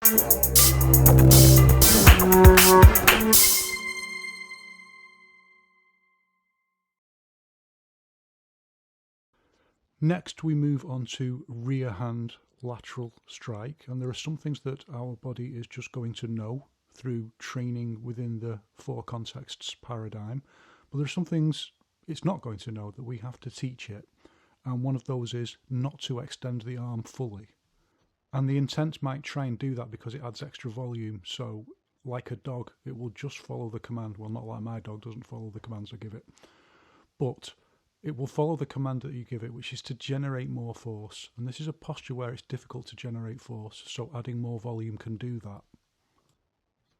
Next we move on to rear hand lateral strike, and there are some things that our body is just going to know through training within the four contexts paradigm, but there are some things it's not going to know that we have to teach it, and one of those is not to extend the arm fully. And the intent might try and do that because it adds extra volume, so like a dog it will just follow the command. Well, not like my dog doesn't follow the commands I give it, but it will follow the command that you give it, which is to generate more force. And this is a posture where it's difficult to generate force, so adding more volume can do that.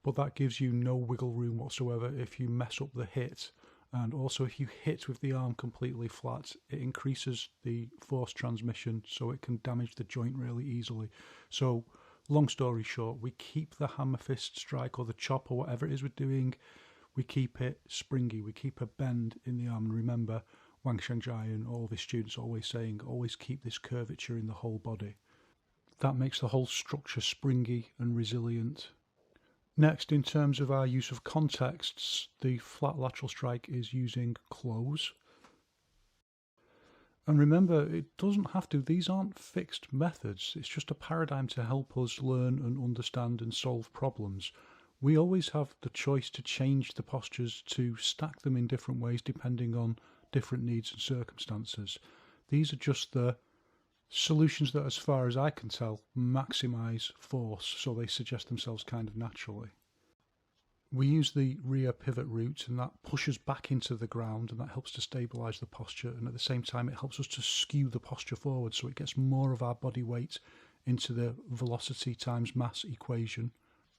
But that gives you no wiggle room whatsoever if you mess up the hit. And also if you hit with the arm completely flat, it increases the force transmission, so it can damage the joint really easily. So long story short, we keep the hammer fist strike or the chop or whatever it is we're doing, we keep it springy, we keep a bend in the arm. And remember, Wang Shangjai and all of his students always saying, always keep this curvature in the whole body. That makes the whole structure springy and resilient. Next, in terms of our use of contexts, the flat lateral strike is using close. And remember, it doesn't have to, these aren't fixed methods, it's just a paradigm to help us learn and understand and solve problems. We always have the choice to change the postures, to stack them in different ways depending on different needs and circumstances. These are just the solutions that, as far as I can tell, maximize force, so they suggest themselves kind of naturally. We use the rear pivot route, and that pushes back into the ground, and that helps to stabilize the posture, and at the same time it helps us to skew the posture forward, so it gets more of our body weight into the velocity times mass equation.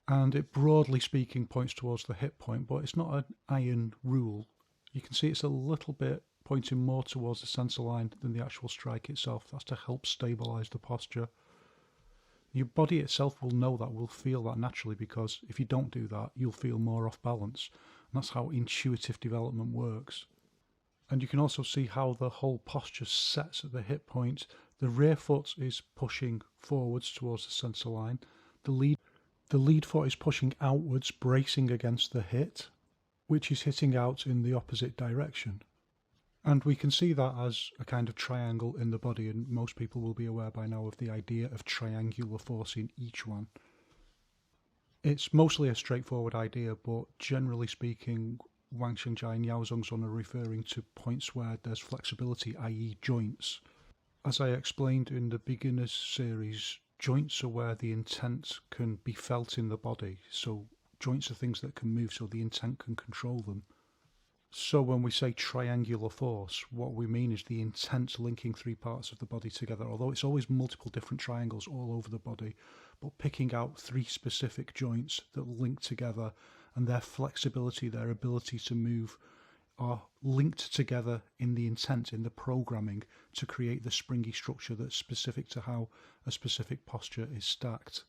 And it, broadly speaking, points towards the hip point, but it's not an iron rule. You can see it's a little bit pointing more towards the centre line than the actual strike itself. That's to help stabilise the posture. Your body itself will know that, will feel that naturally, because if you don't do that, you'll feel more off balance. And that's how intuitive development works. And you can also see how the whole posture sets at the hip point. The rear foot is pushing forwards towards the centre line. The lead foot is pushing outwards, bracing against the hit, which is hitting out in the opposite direction. And we can see that as a kind of triangle in the body, and most people will be aware by now of the idea of triangular force in Yiquan. It's mostly a straightforward idea, but generally speaking, Wang Shangjai and Yao Zhongzun are referring to points where there's flexibility, i.e. joints. As I explained in the beginners series, joints are where the intent can be felt in the body, so joints are things that can move, so the intent can control them. So when we say triangular force, what we mean is the intent linking three parts of the body together, although it's always multiple different triangles all over the body, but picking out three specific joints that link together, and their flexibility, their ability to move, are linked together in the intent, in the programming, to create the springy structure that's specific to how a specific posture is stacked.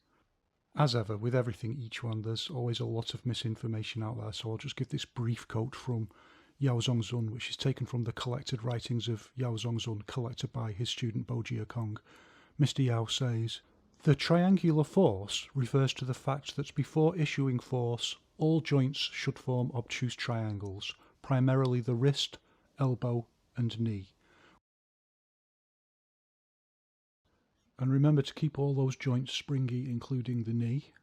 As ever, with everything Yiquan, there's always a lot of misinformation out there, so I'll just give this brief quote from Yao Zhongzun, which is taken from the collected writings of Yao Zhongzun, collected by his student Bo Jiakong. Mr. Yao says, "The triangular force refers to the fact that before issuing force, all joints should form obtuse triangles, primarily the wrist, elbow, and knee. And remember to keep all those joints springy, including the knee.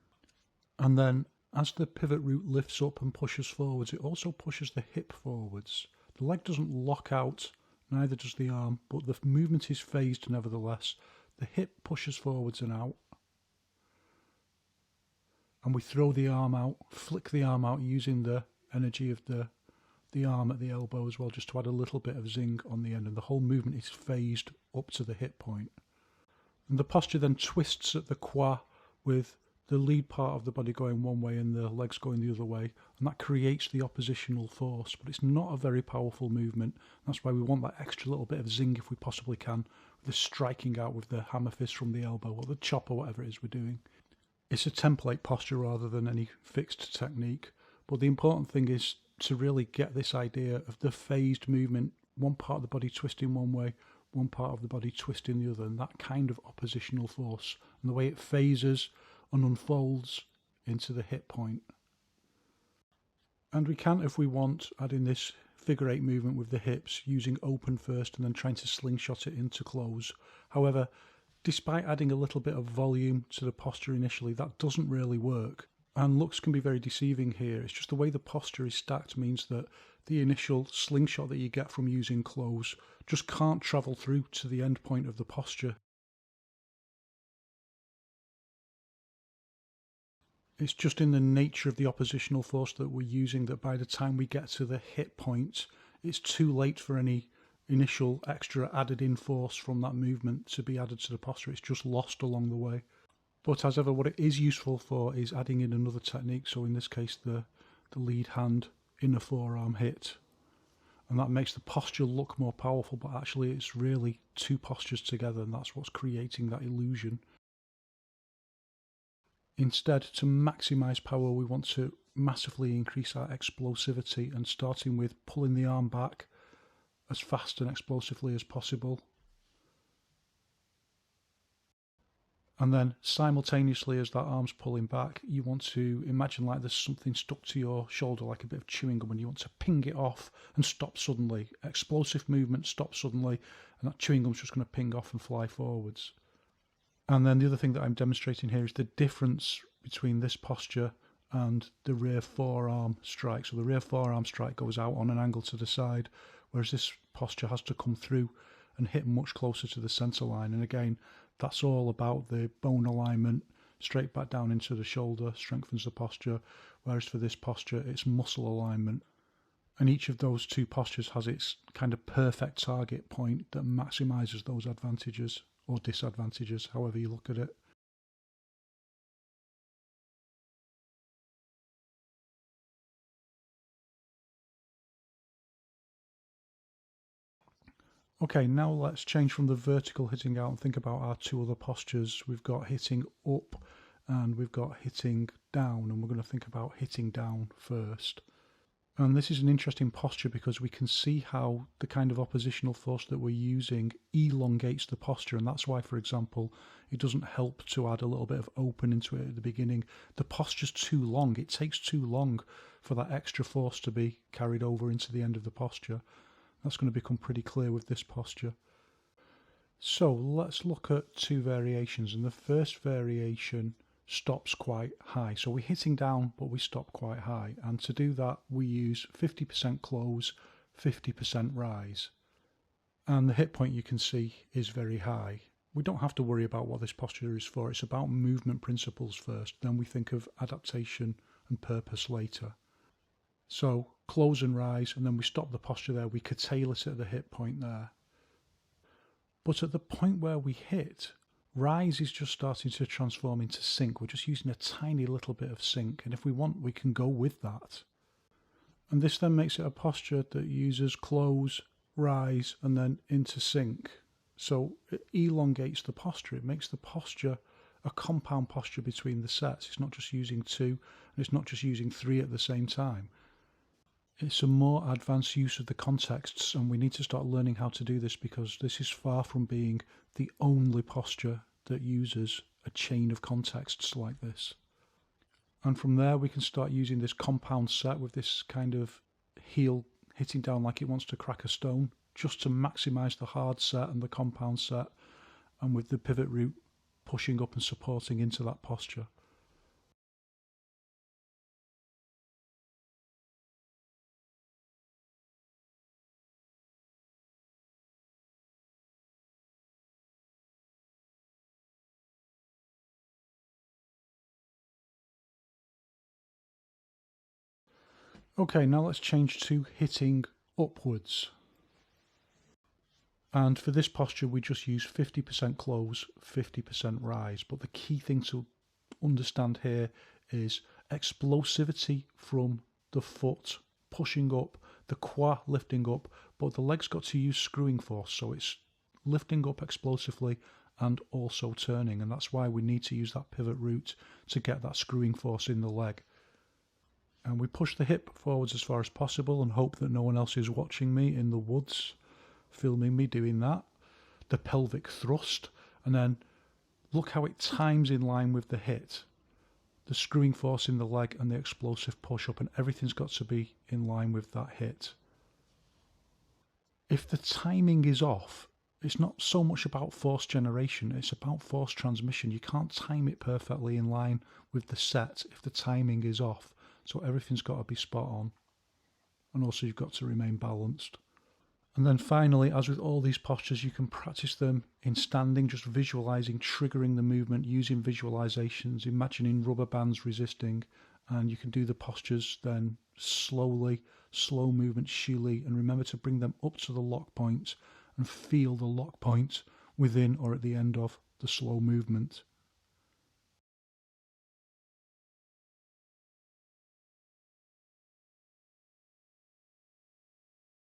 And then, as the pivot root lifts up and pushes forwards, it also pushes the hip forwards. The leg doesn't lock out, neither does the arm, but the movement is phased nevertheless. The hip pushes forwards and out. And we throw the arm out, flick the arm out using the energy of the arm at the elbow as well, just to add a little bit of zing on the end. And the whole movement is phased up to the hip point. And the posture then twists at the qua, with the lead part of the body going one way and the legs going the other way, and that creates the oppositional force, but it's not a very powerful movement. That's why we want that extra little bit of zing if we possibly can, with the striking out with the hammer fist from the elbow, or the chop, or whatever it is we're doing. It's a template posture rather than any fixed technique, but the important thing is to really get this idea of the phased movement, one part of the body twisting one way, one part of the body twisting the other, and that kind of oppositional force, and the way it phases and unfolds into the hit point. And we can, if we want, add in this figure 8 movement with the hips, using open first and then trying to slingshot it into close. However, despite adding a little bit of volume to the posture initially, that doesn't really work. And looks can be very deceiving here. It's just the way the posture is stacked means that the initial slingshot that you get from using close just can't travel through to the end point of the posture. It's just in the nature of the oppositional force that we're using that by the time we get to the hit point, it's too late for any initial extra added in force from that movement to be added to the posture. It's just lost along the way. But as ever, what it is useful for is adding in another technique. So in this case, the lead hand inner forearm hit. And that makes the posture look more powerful, but actually it's really two postures together, and that's what's creating that illusion. Instead, to maximize power, we want to massively increase our explosivity, and starting with pulling the arm back as fast and explosively as possible. And then simultaneously as that arm's pulling back, you want to imagine like there's something stuck to your shoulder, like a bit of chewing gum, and you want to ping it off and stop suddenly. Explosive movement, stop suddenly, and that chewing gum's just going to ping off and fly forwards. And then the other thing that I'm demonstrating here is the difference between this posture and the rear forearm strike. So the rear forearm strike goes out on an angle to the side, whereas this posture has to come through and hit much closer to the centre line. And again, that's all about the bone alignment, straight back down into the shoulder, strengthens the posture, whereas for this posture, it's muscle alignment. And each of those two postures has its kind of perfect target point that maximises those advantages or disadvantages, however you look at it. Okay, now let's change from the vertical hitting out and think about our two other postures. We've got hitting up and we've got hitting down, and we're going to think about hitting down first. And this is an interesting posture because we can see how the kind of oppositional force that we're using elongates the posture, and that's why, for example, it doesn't help to add a little bit of open into it at the beginning. The posture's too long. It takes too long for that extra force to be carried over into the end of the posture. That's going to become pretty clear with this posture. So let's look at two variations, and the first variation stops quite high. So we're hitting down, but we stop quite high. And to do that, we use 50% close, 50% rise. And the hit point you can see is very high. We don't have to worry about what this posture is for. It's about movement principles first. Then we think of adaptation and purpose later. So close and rise, and then we stop the posture there. We curtail it at the hit point there. But at the point where we hit, rise is just starting to transform into sink. We're just using a tiny little bit of sink, and if we want, we can go with that. And this then makes it a posture that uses close, rise, and then into sink. So it elongates the posture. It makes the posture a compound posture between the sets. It's not just using two, and it's not just using three at the same time. It's a more advanced use of the contexts, and we need to start learning how to do this because this is far from being the only posture that uses a chain of contexts like this. And from there we can start using this compound set with this kind of heel hitting down like it wants to crack a stone, just to maximise the hard set and the compound set, and with the pivot root pushing up and supporting into that posture. Okay, now let's change to hitting upwards. And for this posture, we just use 50% close, 50% rise. But the key thing to understand here is explosivity from the foot pushing up, the qua lifting up, but the leg's got to use screwing force. So it's lifting up explosively and also turning. And that's why we need to use that pivot root to get that screwing force in the leg. And we push the hip forwards as far as possible and hope that no one else is watching me in the woods, filming me doing that. The pelvic thrust, and then look how it times in line with the hit. the screwing force in the leg and the explosive push-up, and everything's got to be in line with that hit. If the timing is off, it's not so much about force generation, it's about force transmission. You can't time it perfectly in line with the set if the timing is off. So everything's got to be spot on. And also you've got to remain balanced. And then finally, as with all these postures, you can practice them in standing, just visualizing, triggering the movement, using visualizations, imagining rubber bands resisting, and you can do the postures then slowly, slow movement, shili, and remember to bring them up to the lock point and feel the lock point within or at the end of the slow movement.